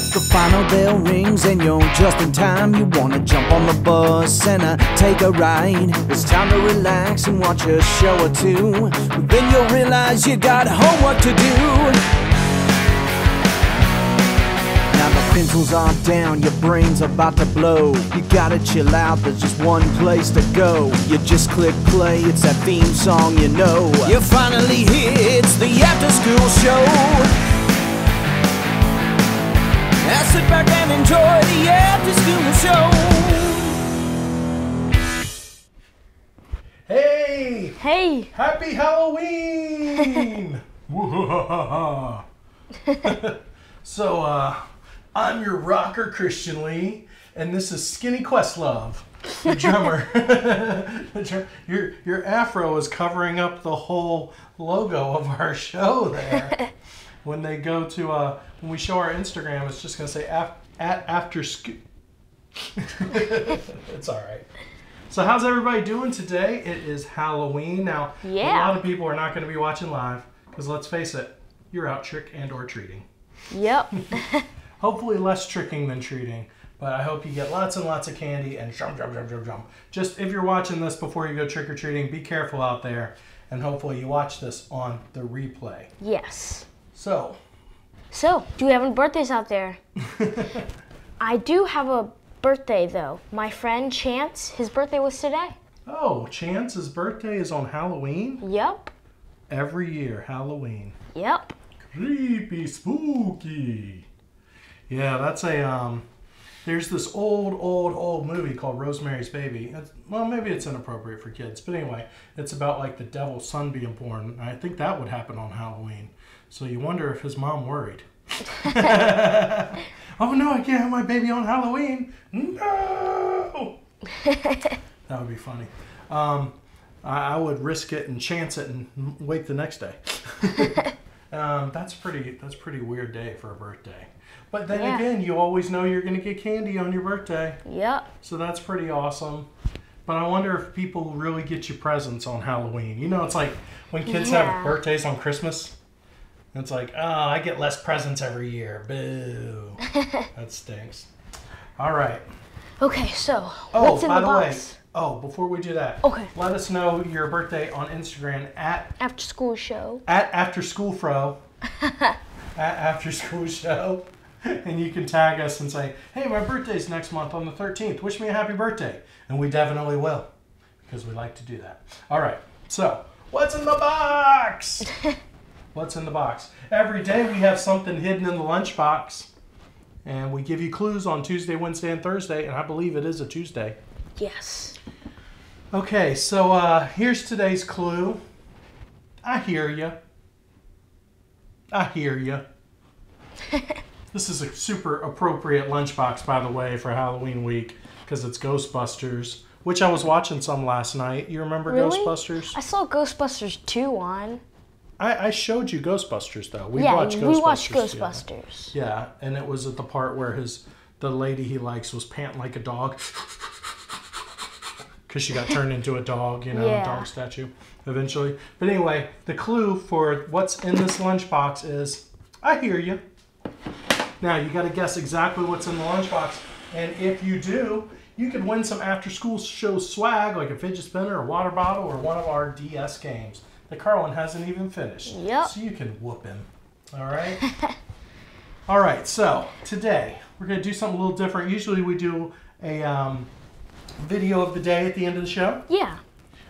The final bell rings and you're just in time. You wanna jump on the bus and take a ride. It's time to relax and watch a show or two. Then you'll realize you got homework to do. Now the pencils are down, your brain's about to blow. You gotta chill out, there's just one place to go. You just click play, it's that theme song you know. You're finally here, it's the after school show. Now sit back and enjoy the after school show. Hey! Hey! Happy Halloween! So, I'm your rocker, Christian Lee, and this is Skinny Questlove, your drummer. Your afro is covering up the whole logo of our show there. When they go to, when we show our Instagram, it's just going to say at after school. It's all right. So how's everybody doing today? It is Halloween. Now, a lot of people are not going to be watching live because let's face it, you're out trick and or treating. Yep. Hopefully less tricking than treating, but I hope you get lots and lots of candy and jump. Just if you're watching this before you go trick-or-treating, be careful out there, and hopefully you watch this on the replay. Yes. So, do you have any birthdays out there? I do have a birthday, though. My friend Chance, his birthday was today. Oh, Chance's birthday is on Halloween? Yep. Every year, Halloween. Yep. Creepy, spooky. Yeah, that's a, there's this old movie called Rosemary's Baby. Well, maybe it's inappropriate for kids, but anyway, it's about like the devil's son being born. I think that would happen on Halloween. So you wonder if his mom worried. Oh no, I can't have my baby on Halloween. No! That would be funny. I would risk it and chance it and wait the next day. That's pretty weird day for a birthday. But then again, you always know you're going to get candy on your birthday. Yep. So that's pretty awesome. But I wonder if people really get you presents on Halloween. You know, it's like when kids have birthdays on Christmas. It's like, oh, I get less presents every year. Boo. That stinks. All right. Okay, so what's in the box? Before we do that, let us know your birthday on Instagram at After School Show. At After School Fro. At After School Show. And you can tag us and say, hey, my birthday's next month on the 13th. Wish me a happy birthday. And we definitely will, because we like to do that. All right, so what's in the box? What's in the box? Every day we have something hidden in the lunchbox. And we give you clues on Tuesday, Wednesday, and Thursday. And I believe it is a Tuesday. Yes. Okay, so here's today's clue. I hear you. I hear you. This is a super appropriate lunchbox, by the way, for Halloween week, because it's Ghostbusters, which I was watching some last night. You remember Ghostbusters? I saw Ghostbusters 2 on. I showed you Ghostbusters, though. We watched Ghostbusters. Yeah, and it was at the part where the lady he likes was panting like a dog. Because she got turned into a dog, a dog statue, eventually. But anyway, the clue for what's in this lunchbox is, I hear you. Now, you got to guess exactly what's in the lunchbox. And if you do, you could win some after-school show swag, like a fidget spinner, a water bottle, or one of our DS games that Carlin hasn't even finished. Yep. So you can whoop him. All right? All right, so today we're going to do something a little different. Usually we do a video of the day at the end of the show. Yeah.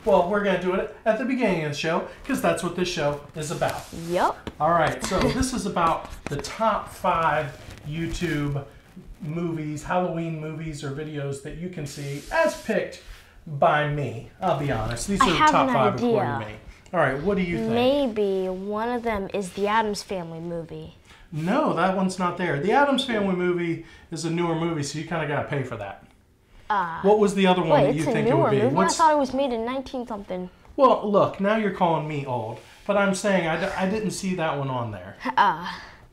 Well, we're going to do it at the beginning of the show because that's what this show is about. Yep. All right, so this is about the top 5 YouTube movies, Halloween movies or videos that you can see as picked by me. I'll be honest. These are the top 5 according to me. All right, what do you think? Maybe one of them is the Addams Family movie. No, that one's not there. The Addams Family movie is a newer movie, so you kind of got to pay for that. What was the other one that you think it would be? I thought it was made in 19-something. Well, look, now you're calling me old. But I'm saying I didn't see that one on there.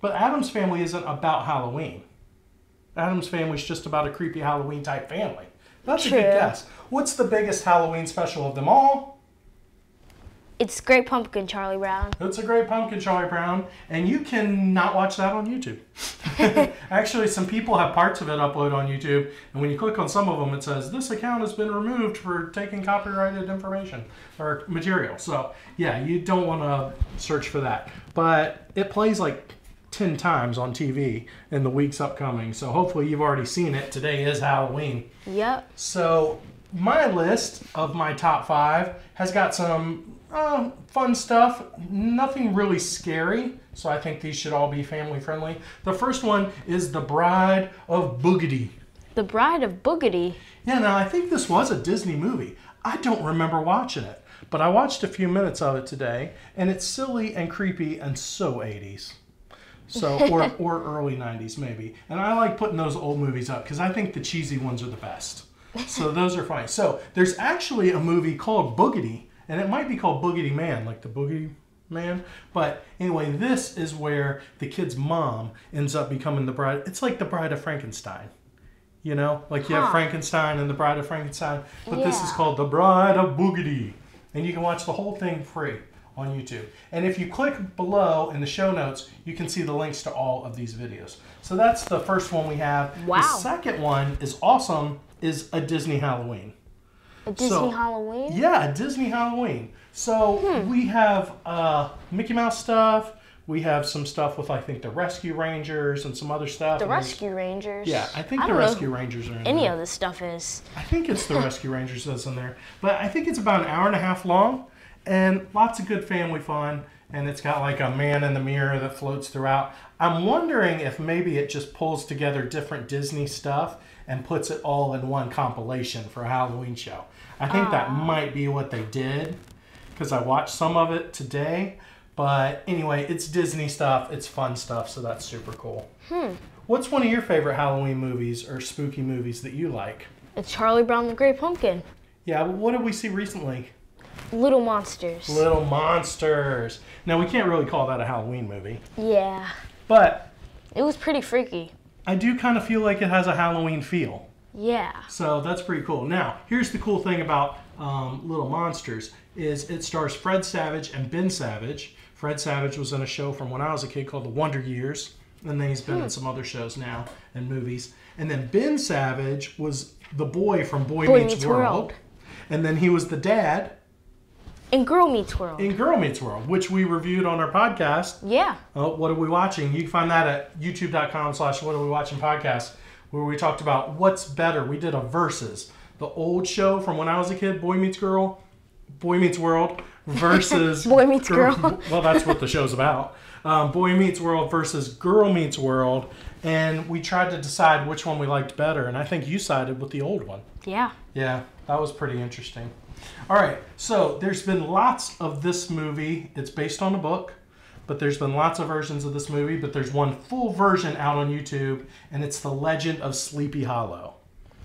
But Addams Family isn't about Halloween. Addams Family's just about a creepy Halloween type family. That's a good guess. What's the biggest Halloween special of them all? It's Great Pumpkin, Charlie Brown. It's a Great Pumpkin, Charlie Brown, and you can not watch that on YouTube. Actually, some people have parts of it upload on YouTube, and when you click on some of them, it says, this account has been removed for taking copyrighted information or material. So, yeah, you don't want to search for that. But it plays like 10 times on TV in the weeks upcoming, so hopefully you've already seen it. Today is Halloween. Yep. So, my list of my top 5 has got some fun stuff, nothing really scary, so I think these should all be family friendly. The first one is The Bride of Boogedy. The Bride of Boogedy? Yeah, now I think this was a Disney movie. I don't remember watching it, but I watched a few minutes of it today, and it's silly and creepy and so 80s. So, or early 90s maybe. And I like putting those old movies up because I think the cheesy ones are the best. So those are fine. So there's actually a movie called Boogedy, and it might be called Boogedy Man, like the Boogedy Man. But anyway, this is where the kid's mom ends up becoming the bride. It's like the Bride of Frankenstein. You know, like you have Frankenstein and the Bride of Frankenstein. But this is called The Bride of Boogedy. And you can watch the whole thing free on YouTube. And if you click below in the show notes, you can see the links to all of these videos. So that's the first one we have. Wow. The second one is awesome, is a Disney Halloween. A Disney Halloween? Yeah, a Disney Halloween. So we have Mickey Mouse stuff. We have some stuff with, I think, the Rescue Rangers and some other stuff. The Rescue Rangers? Yeah, I think the Rescue Rangers are in any there. of this stuff is. I think it's the Rescue Rangers that's in there. But I think it's about an hour and a half long and lots of good family fun. And it's got like a man in the mirror that floats throughout. I'm wondering if maybe it just pulls together different Disney stuff and puts it all in one compilation for a Halloween show. I think that might be what they did because I watched some of it today. But anyway, it's Disney stuff. It's fun stuff, so that's super cool. What's one of your favorite Halloween movies or spooky movies that you like? It's Charlie Brown the Great Pumpkin. Yeah, what did we see recently? Little Monsters. Little Monsters. Now, we can't really call that a Halloween movie. Yeah. But it was pretty freaky. I do kind of feel like it has a Halloween feel. Yeah. So that's pretty cool. Now, here's the cool thing about Little Monsters is it stars Fred Savage and Ben Savage. Fred Savage was in a show from when I was a kid called The Wonder Years. And then he's been in some other shows now and movies. And then Ben Savage was the boy from Boy Meets World. And then he was the dad in Girl Meets World. In Girl Meets World, which we reviewed on our podcast. Yeah. What Are We Watching? You can find that at youtube.com/whatareWeWatchingPodcast, where we talked about what's better. We did a versus. The old show from when I was a kid, Boy Meets World, versus Boy Meets Girl. Well, that's what the show's about. Boy Meets World versus Girl Meets World. And we tried to decide which one we liked better. And I think you sided with the old one. Yeah. Yeah, that was pretty interesting. All right, so there's been lots of this movie. It's based on a book, but there's been lots of versions of this movie. But there's one full version out on YouTube, and it's The Legend of Sleepy Hollow.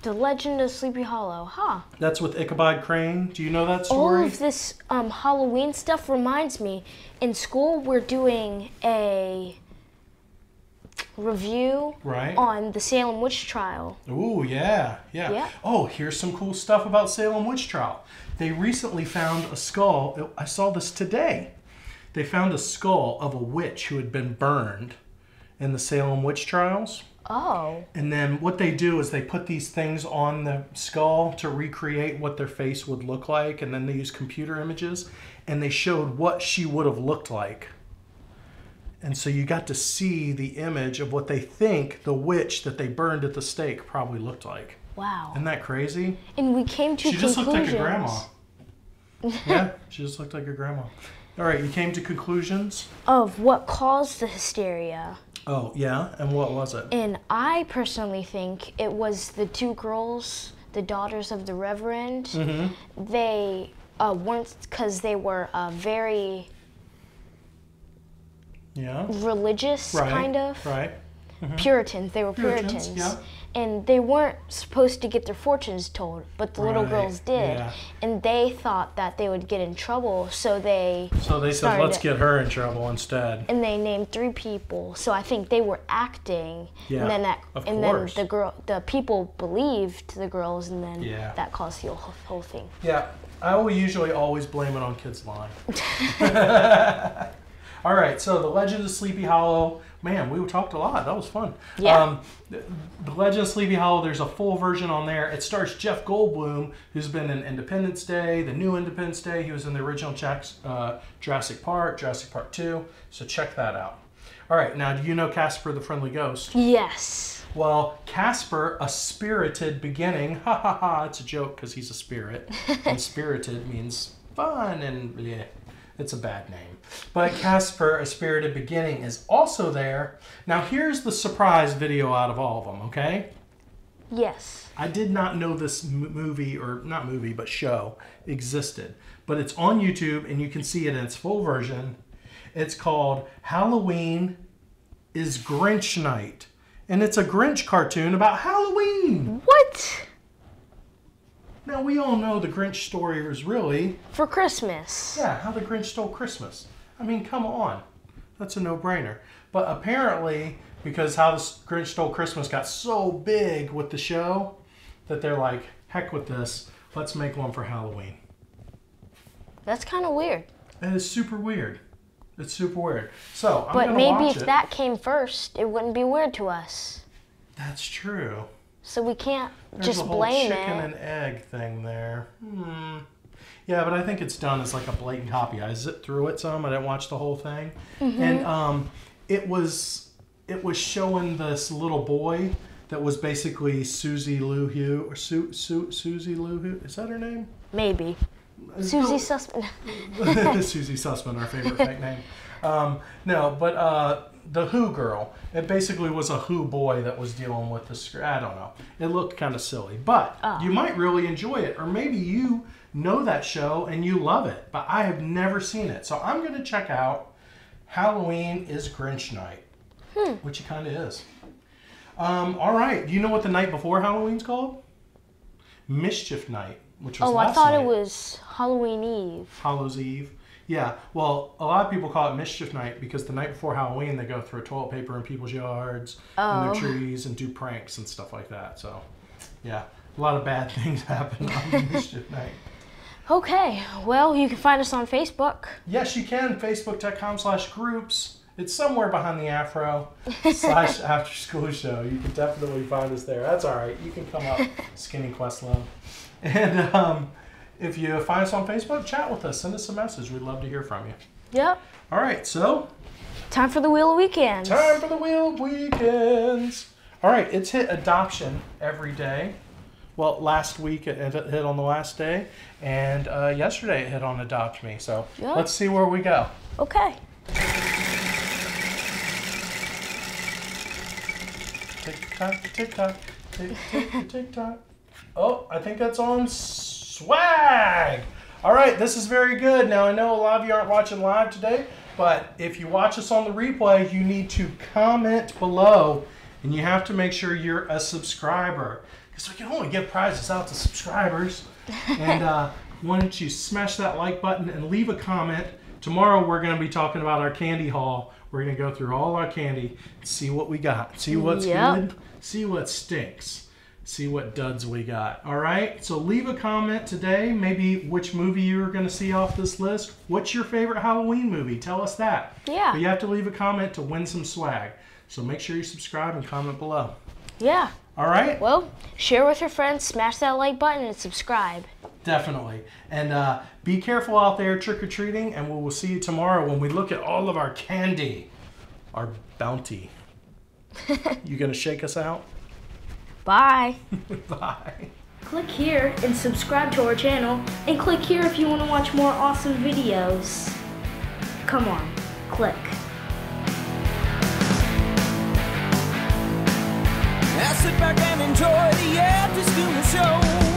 The Legend of Sleepy Hollow, huh? That's with Ichabod Crane. Do you know that story? All of this Halloween stuff reminds me. In school, we're doing a review on the Salem Witch Trial. Ooh, yeah. Oh, here's some cool stuff about Salem Witch Trial. They recently found a skull. I saw this today. They found a skull of a witch who had been burned in the Salem Witch Trials. Oh. And then what they do is they put these things on the skull to recreate what their face would look like. And then they use computer images. And they showed what she would have looked like. And so you got to see the image of what they think the witch that they burned at the stake probably looked like. Wow. Isn't that crazy? And we came to conclusions. She just looked like a grandma. Yeah, she just looked like a grandma. All right, you came to conclusions? Of what caused the hysteria. Oh, yeah? And what was it? And I personally think it was the two girls, the daughters of the Reverend. Mm-hmm. They weren't, because they were very religious, kind of. Right. Puritans. They were Puritans. Yeah. And they weren't supposed to get their fortunes told, but the little girls did. Yeah. And they thought that they would get in trouble, so they said, let's get her in trouble instead. And they named 3 people. So I think they were acting. Yeah, and then course. then the people believed the girls, and then that caused the whole thing. Yeah, I will usually always blame it on kids lying. All right, so The Legend of Sleepy Hollow. Man, we talked a lot. That was fun. Yeah. The Legend of Sleepy Hollow, there's a full version on there. It stars Jeff Goldblum, who's been in Independence Day, the new Independence Day. He was in the original Jurassic Park 2. So check that out. All right, now do you know Casper the Friendly Ghost? Yes. Well, Casper, a spirited beginning. Ha ha ha, it's a joke because he's a spirit. And spirited means fun and bleh. It's a bad name. But Casper, A Spirited Beginning is also there. Now here's the surprise video out of all of them, okay? Yes. I did not know this movie, or not movie, but show existed. But it's on YouTube and you can see it in its full version. It's called Halloween is Grinch Night. And it's a Grinch cartoon about Halloween. What? Now, we all know the Grinch story is really... For Christmas. Yeah, how the Grinch stole Christmas. I mean, come on. That's a no-brainer. But apparently, because how the Grinch stole Christmas got so big with the show, that they're like, heck with this. Let's make one for Halloween. That's kind of weird. It is super weird. It's super weird. So, I'm going to watch But maybe it. if that came first, it wouldn't be weird to us. That's true. So we can't There's just a whole blame chicken it. and egg thing there. Yeah, but I think it's done as like a blatant copy. I zipped through it some. I didn't watch the whole thing. And it was showing this little boy that was basically Susie Lou Who, or Susie Lou Who. Is that her name? Maybe. Susie Sussman. Susie Sussman, our favorite fake name. No, but the Who girl. It basically was a Who boy that was dealing with the... I don't know. It looked kind of silly. But you might really enjoy it. Or maybe you know that show and you love it. But I have never seen it. So I'm going to check out Halloween is Grinch Night. Which it kind of is. All right. Do you know what the night before Halloween's called? Mischief Night. Which was last I thought night. it was Halloween Eve. Hallows Eve. Yeah, well, a lot of people call it Mischief Night because the night before Halloween they go throw toilet paper in people's yards and their trees and do pranks and stuff like that. So, yeah, a lot of bad things happen on Mischief Night. Okay, well, you can find us on Facebook. Yes, you can. Facebook.com/groups. It's somewhere behind the afro /after school show. You can definitely find us there. That's all right. You can come up, Skinny Questlove. And if you find us on Facebook, chat with us. Send us a message. We'd love to hear from you. Yep. All right, so... Time for the Wheel of Weekends. Time for the Wheel of Weekends. All right, it's hit adoption every day. Well, last week it hit on the last day. And yesterday it hit on Adopt Me. So let's see where we go. Okay. Tick-tock, tick-tock, tick-tock, tick-tock. Oh, I think that's on swag. All right, this is very good. Now, I know a lot of you aren't watching live today, but if you watch us on the replay, you need to comment below, and you have to make sure you're a subscriber, because we can only give prizes out to subscribers. And why don't you smash that like button and leave a comment. Tomorrow, we're going to be talking about our candy haul. We're going to go through all our candy, see what we got, see what's good, see what stinks. See what duds we got. All right, so leave a comment today, maybe which movie you're going to see off this list. What's your favorite Halloween movie? Tell us that. Yeah. But you have to leave a comment to win some swag. So make sure you subscribe and comment below. Yeah. All right? Well, share with your friends, smash that like button, and subscribe. Definitely. And be careful out there trick-or-treating, and we will see you tomorrow when we look at all of our candy, our bounty. You going to shake us out? Bye. Bye. Click here and subscribe to our channel, and click here if you want to watch more awesome videos. Come on, click. Now sit back and enjoy the after school show.